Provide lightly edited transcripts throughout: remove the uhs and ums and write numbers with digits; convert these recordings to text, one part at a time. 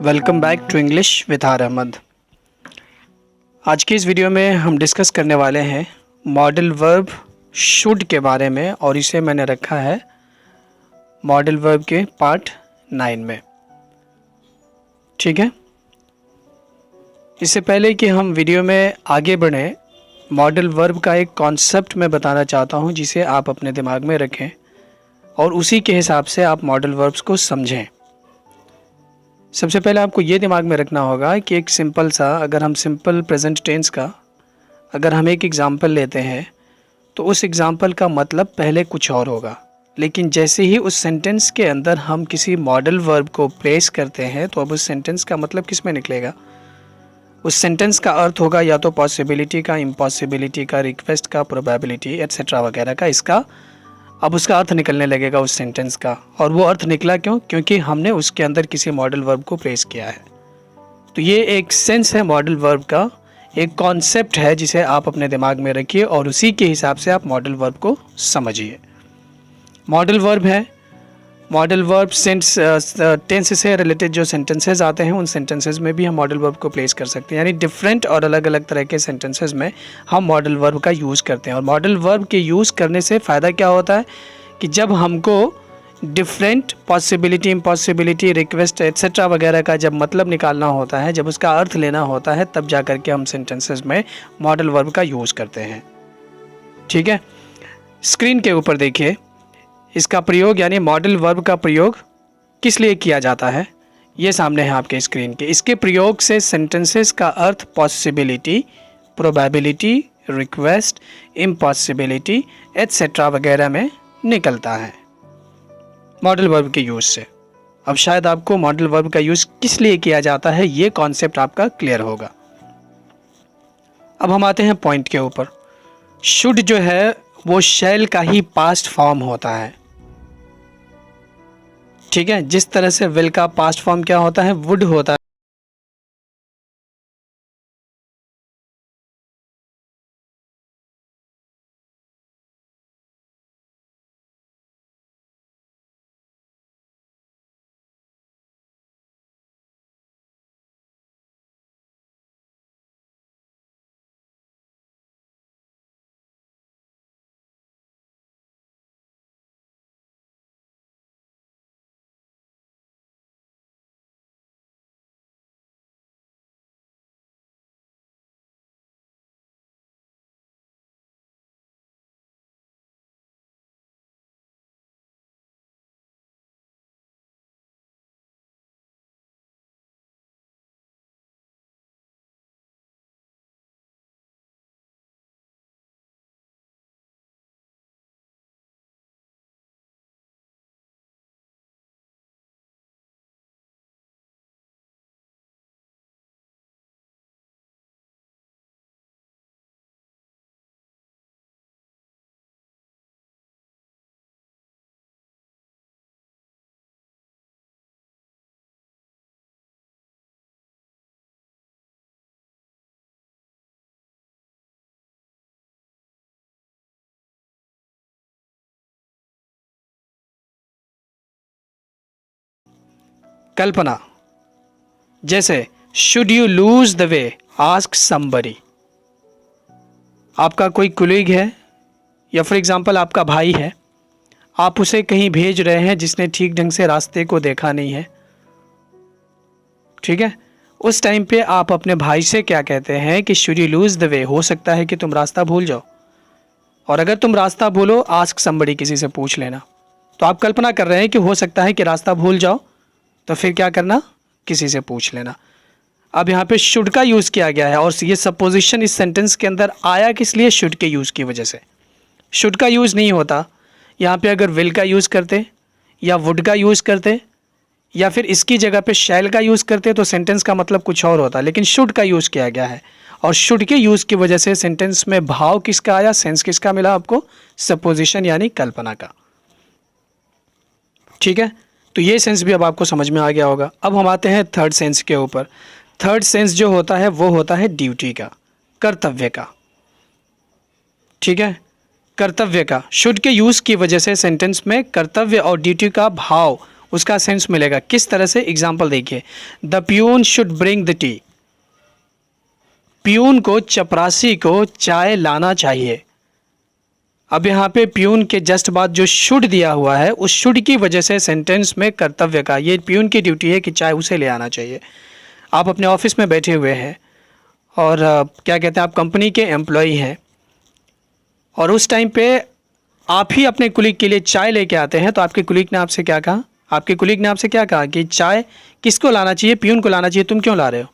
Welcome back to English with R Ahmed. आज की इस वीडियो में हम डिस्कस करने वाले हैं मॉडल वर्ब शुड के बारे में, और इसे मैंने रखा है मॉडल वर्ब के पार्ट 9 में। ठीक है, इससे पहले कि हम वीडियो में आगे बढ़ें, मॉडल वर्ब का एक कॉन्सेप्ट मैं बताना चाहता हूं जिसे आप अपने दिमाग में रखें और उसी के हिसाब से आप मॉडल वर्ब्स को समझें। सबसे पहले आपको ये दिमाग में रखना होगा कि एक सिंपल सा, अगर हम सिंपल प्रेजेंट टेंस का अगर हम एक एग्ज़ाम्पल लेते हैं तो उस एग्ज़ाम्पल का मतलब पहले कुछ और होगा, लेकिन जैसे ही उस सेंटेंस के अंदर हम किसी मॉडल वर्ब को प्लेस करते हैं तो अब उस सेंटेंस का मतलब किस में निकलेगा। उस सेंटेंस का अर्थ होगा या तो पॉसिबिलिटी का, इम्पॉसिबिलिटी का, रिक्वेस्ट का, प्रोबेबिलिटी एट्सेट्रा वगैरह का। इसका अब उसका अर्थ निकलने लगेगा उस सेंटेंस का। और वो अर्थ निकला क्यों? क्योंकि हमने उसके अंदर किसी मॉडल वर्ब को प्लेस किया है। तो ये एक सेंस है मॉडल वर्ब का, एक कॉन्सेप्ट है जिसे आप अपने दिमाग में रखिए और उसी के हिसाब से आप मॉडल वर्ब को समझिए। मॉडल वर्ब है, मॉडल वर्ब टेंस से रिलेटेड जो सेंटेंसेस आते हैं उन सेंटेंसेस में भी हम मॉडल वर्ब को प्लेस कर सकते हैं, यानी डिफरेंट और अलग अलग तरह के सेंटेंसेस में हम मॉडल वर्ब का यूज़ करते हैं। और मॉडल वर्ब के यूज़ करने से फ़ायदा क्या होता है कि जब हमको different possibility, impossibility, request etcetera वगैरह का जब मतलब निकालना होता है, जब उसका अर्थ लेना होता है, तब जा कर के हम सेंटेंसेस में मॉडल वर्ब का यूज़ करते हैं। ठीक है, स्क्रीन के ऊपर देखिए, इसका प्रयोग यानी मॉडल वर्ब का प्रयोग किस लिए किया जाता है, ये सामने है आपके स्क्रीन के। इसके प्रयोग से सेंटेंसेस का अर्थ possibility, probability, request, impossibility etcetera वगैरह में निकलता है मॉडल वर्ब के यूज़ से। अब शायद आपको मॉडल वर्ब का यूज़ किस लिए किया जाता है ये कॉन्सेप्ट आपका क्लियर होगा। अब हम आते हैं पॉइंट के ऊपर। शुड जो है वो शैल का ही पास्ट फॉर्म होता है। ठीक है, जिस तरह से विल का पास्ट फॉर्म क्या होता है, वुड होता है। कल्पना, जैसे should you lose the way, ask somebody. आपका कोई कुलीग है या फॉर एग्जांपल आपका भाई है, आप उसे कहीं भेज रहे हैं जिसने ठीक ढंग से रास्ते को देखा नहीं है। ठीक है, उस टाइम पे आप अपने भाई से क्या कहते हैं कि should you lose the way, हो सकता है कि तुम रास्ता भूल जाओ। और अगर तुम रास्ता भूलो, आस्क समबडी, किसी से पूछ लेना। तो आप कल्पना कर रहे हैं कि हो सकता है कि रास्ता भूल जाओ, तो फिर क्या करना, किसी से पूछ लेना। अब यहाँ पे शुड का यूज़ किया गया है और ये सपोजिशन इस सेंटेंस के अंदर आया किस लिए, शुड के यूज़ की वजह से। शुड का यूज़ नहीं होता यहाँ पे अगर विल का यूज़ करते या वुड का यूज़ करते या फिर इसकी जगह पे शैल का यूज़ करते तो सेंटेंस का मतलब कुछ और होता, लेकिन शुड का यूज़ किया गया है। और शुड के यूज़ की वजह से सेंटेंस में भाव किसका आया, सेंस किसका मिला आपको, सपोजिशन यानी कल्पना का। ठीक है, तो ये सेंस भी अब आपको समझ में आ गया होगा। अब हम आते हैं थर्ड सेंस के ऊपर। थर्ड सेंस जो होता है वो होता है ड्यूटी का, कर्तव्य का। ठीक है, कर्तव्य का, शुड के यूज़ की वजह से सेंटेंस में कर्तव्य और ड्यूटी का भाव, उसका सेंस मिलेगा। किस तरह से? एग्जाम्पल देखिए, the peon should bring the T. Peon को, चपरासी को चाय लाना चाहिए। अब यहाँ पे प्यून के जस्ट बाद जो शुड दिया हुआ है, उस शुड की वजह से सेंटेंस में कर्तव्य का, ये प्यून की ड्यूटी है कि चाय उसे ले आना चाहिए। आप अपने ऑफिस में बैठे हुए हैं और क्या कहते हैं, आप कंपनी के एम्प्लॉई हैं और उस टाइम पे आप ही अपने कुलीग के लिए चाय लेके आते हैं, तो आपके कुलीग ने आपसे क्या कहा? आपके कुलीग ने आपसे क्या कहा कि चाय किसको लाना चाहिए? प्यून को लाना चाहिए, तुम क्यों ला रहे हो?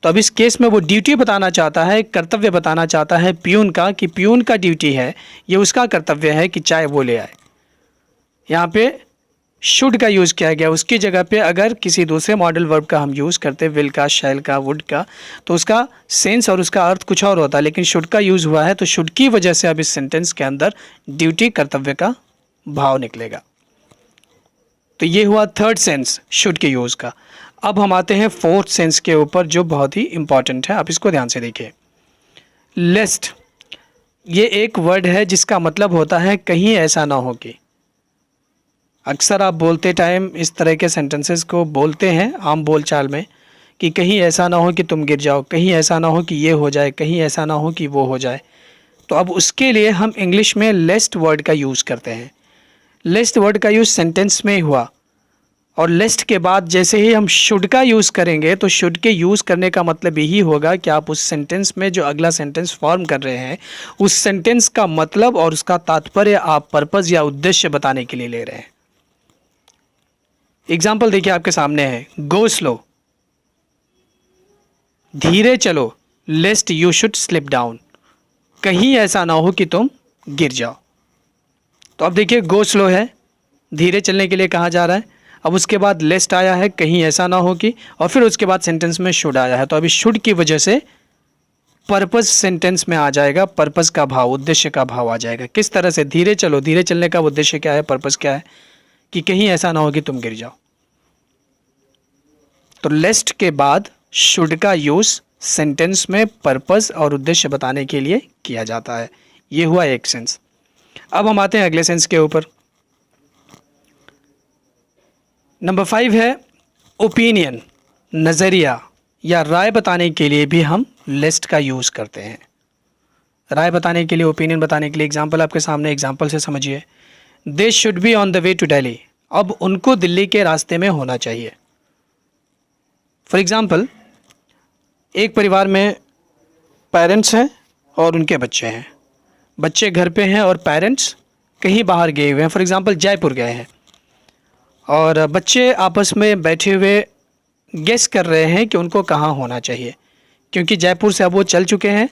तो अब इस केस में वो ड्यूटी बताना चाहता है, कर्तव्य बताना चाहता है प्यून का, कि प्यून का ड्यूटी है, ये उसका कर्तव्य है कि चाय वो ले आए। यहाँ पे शुड का यूज़ किया गया, उसकी जगह पे अगर किसी दूसरे मॉडल वर्ब का हम यूज़ करते, विल का, शैल का, वुड का, तो उसका सेंस और उसका अर्थ कुछ और होता। लेकिन शुड का यूज़ हुआ है, तो शुड की वजह से अब इस सेंटेंस के अंदर ड्यूटी, कर्तव्य का भाव निकलेगा। तो ये हुआ थर्ड सेंस शुड के यूज़ का। अब हम आते हैं फोर्थ सेंस के ऊपर, जो बहुत ही इंपॉर्टेंट है। आप इसको ध्यान से देखिए। लेस्ट, ये एक वर्ड है जिसका मतलब होता है कहीं ऐसा ना हो कि। अक्सर आप बोलते टाइम इस तरह के सेंटेंसेस को बोलते हैं आम बोलचाल में, कि कहीं ऐसा ना हो कि तुम गिर जाओ, कहीं ऐसा ना हो कि ये हो जाए, कहीं ऐसा ना हो कि वो हो जाए। तो अब उसके लिए हम इंग्लिश में लेस्ट वर्ड का यूज़ करते हैं। लेस्ट वर्ड का यूज़ सेंटेंस में हुआ, और लेस्ट के बाद जैसे ही हम शुड का यूज़ करेंगे, तो शुड के यूज़ करने का मतलब यही होगा कि आप उस सेंटेंस में जो अगला सेंटेंस फॉर्म कर रहे हैं, उस सेंटेंस का मतलब और उसका तात्पर्य आप पर्पज़ या उद्देश्य बताने के लिए ले रहे हैं। एग्जाम्पल देखिए आपके सामने है, गो स्लो, धीरे चलो, लेस्ट यू शुड स्लिप डाउन, कहीं ऐसा ना हो कि तुम गिर जाओ। तो अब देखिए, गो स्लो है, धीरे चलने के लिए कहा जा रहा है। अब उसके बाद लेस्ट आया है, कहीं ऐसा ना हो कि, और फिर उसके बाद सेंटेंस में शुड आया है। तो अभी शुड की वजह से पर्पस सेंटेंस में आ जाएगा, पर्पस का भाव, उद्देश्य का भाव आ जाएगा। किस तरह से? धीरे चलो, धीरे चलने का उद्देश्य क्या है, पर्पस क्या है, कि कहीं ऐसा ना हो कि तुम गिर जाओ। तो लेस्ट के बाद शुड का यूज़ सेंटेंस में पर्पस और उद्देश्य बताने के लिए किया जाता है। ये हुआ एक सेंस। अब हम आते हैं अगले सेंस के ऊपर। नंबर 5 है ओपिनियन, नज़रिया या राय बताने के लिए भी हम लेस्ट का यूज़ करते हैं। राय बताने के लिए, ओपिनियन बताने के लिए। एग्जाम्पल आपके सामने, एग्जाम्पल से समझिए। They should be on the way to Delhi, अब उनको दिल्ली के रास्ते में होना चाहिए। फॉर एग्ज़ाम्पल, एक परिवार में पेरेंट्स हैं और उनके बच्चे हैं। बच्चे घर पे हैं और पेरेंट्स कहीं बाहर गए हुए हैं, फॉर एग्ज़ाम्पल जयपुर गए हैं, और बच्चे आपस में बैठे हुए गेस कर रहे हैं कि उनको कहाँ होना चाहिए, क्योंकि जयपुर से अब वो चल चुके हैं,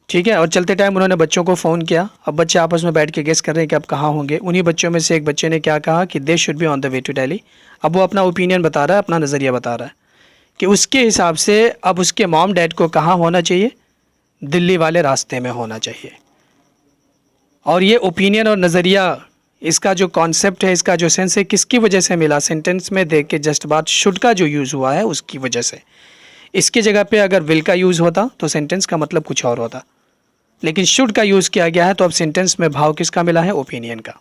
ठीक है। और चलते टाइम उन्होंने बच्चों को फ़ोन किया। अब बच्चे आपस में बैठ के गेस कर रहे हैं कि अब कहाँ होंगे। उन्हीं बच्चों में से एक बच्चे ने क्या कहा कि they should be on the way to Delhi. अब वो अपना ओपिनियन बता रहा है, अपना नज़रिया बता रहा है कि उसके हिसाब से अब उसके मॉम डैड को कहाँ होना चाहिए, दिल्ली वाले रास्ते में होना चाहिए। और ये ओपिनियन और नज़रिया, इसका जो कॉन्सेप्ट है, इसका जो सेंस है, किसकी वजह से मिला? सेंटेंस में देख के जस्ट बाद शुड का जो यूज़ हुआ है उसकी वजह से। इसकी जगह पे अगर विल का यूज़ होता तो सेंटेंस का मतलब कुछ और होता, लेकिन शुड का यूज़ किया गया है, तो अब सेंटेंस में भाव किसका मिला है? ओपिनियन का।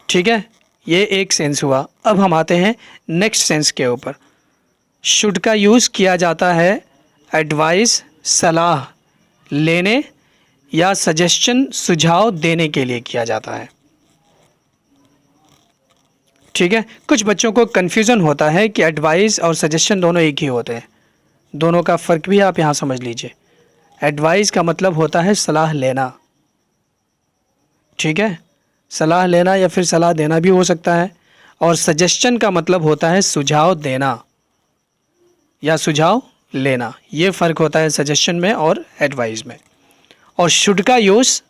ठीक है, ये एक सेंस हुआ। अब हम आते हैं नेक्स्ट सेंस के ऊपर। शुड का यूज़ किया जाता है एडवाइस, सलाह लेने या सजेशन, सुझाव देने के लिए किया जाता है। ठीक है, कुछ बच्चों को कन्फ्यूज़न होता है कि एडवाइस और सजेशन दोनों एक ही होते हैं। दोनों का फ़र्क भी आप यहाँ समझ लीजिए। एडवाइस का मतलब होता है सलाह लेना, ठीक है, सलाह लेना या फिर सलाह देना भी हो सकता है। और सजेशन का मतलब होता है सुझाव देना या सुझाव लेना। ये फ़र्क होता है सजेशन में और एडवाइस में। और शुड का यूज़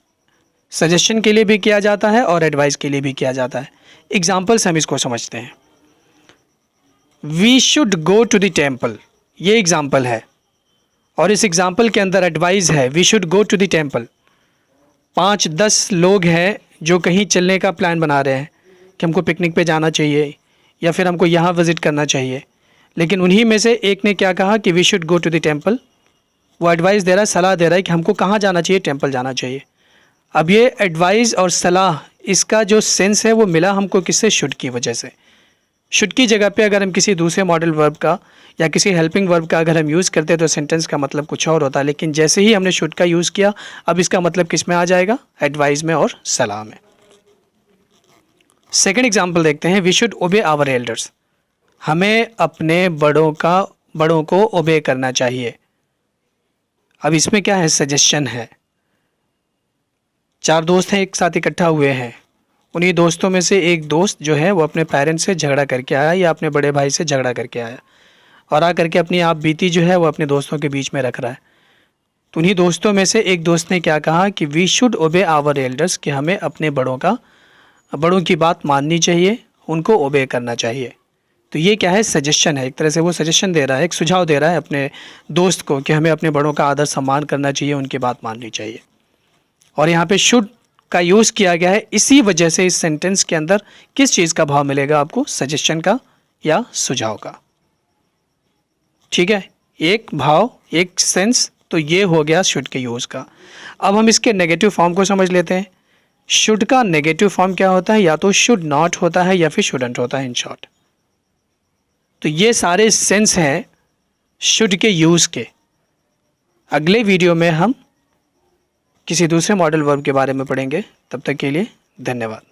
सजेशन के लिए भी किया जाता है और एडवाइस के लिए भी किया जाता है। एग्जाम्पल से हम इसको समझते हैं। We should go to the temple, ये एग्जाम्पल है, और इस एग्जाम्पल के अंदर एडवाइस है we should go to the temple. 5-10 लोग हैं जो कहीं चलने का प्लान बना रहे हैं कि हमको पिकनिक पे जाना चाहिए या फिर हमको यहाँ विज़िट करना चाहिए, लेकिन उन्हीं में से एक ने क्या कहा कि we should go to the temple, वो एडवाइस दे रहा है, सलाह दे रहा है कि हमको कहाँ जाना चाहिए, टेम्पल जाना चाहिए। अब ये एडवाइस और सलाह, इसका जो सेंस है वो मिला हमको किससे, शुड की वजह से। शुड की जगह पे अगर हम किसी दूसरे मॉडल वर्ब का या किसी हेल्पिंग वर्ब का अगर हम यूज़ करते हैं तो सेंटेंस का मतलब कुछ और होता है, लेकिन जैसे ही हमने शुड का यूज़ किया, अब इसका मतलब किस में आ जाएगा, एडवाइस में और सलाह में। सेकेंड एग्जाम्पल देखते हैं, we should obey our elders. हमें अपने बड़ों को ओबे करना चाहिए। अब इसमें क्या है, सजेशन है। 4 दोस्त हैं, एक साथ इकट्ठा हुए हैं। उन्हीं दोस्तों में से एक दोस्त जो है वो अपने पेरेंट्स से झगड़ा करके आया या अपने बड़े भाई से झगड़ा करके आया और आ करके अपनी आप बीती जो है वो अपने दोस्तों के बीच में रख रहा है। तो उन्हीं दोस्तों में से एक दोस्त ने क्या कहा कि we should obey our elders, कि हमें अपने बड़ों की बात माननी चाहिए, उनको ओबे करना चाहिए। तो ये क्या है, सजेशन है। एक तरह से वो सजेशन दे रहा है, एक सुझाव दे रहा है अपने दोस्त को कि हमें अपने बड़ों का आदर सम्मान करना चाहिए, उनकी बात माननी चाहिए। और यहाँ पे शुड का यूज़ किया गया है, इसी वजह से इस सेंटेंस के अंदर किस चीज़ का भाव मिलेगा आपको, सजेशन का या सुझाव का। ठीक है, एक भाव एक सेंस, तो ये हो गया शुड के यूज़ का। अब हम इसके नेगेटिव फॉर्म को समझ लेते हैं। शुड का नेगेटिव फॉर्म क्या होता है, या तो शुड नॉट होता है या फिर शुडंट होता है, इन शॉर्ट। तो ये सारे सेंस हैं शुड के यूज़ के। अगले वीडियो में हम किसी दूसरे मॉडल वर्ब के बारे में पढ़ेंगे। तब तक के लिए धन्यवाद।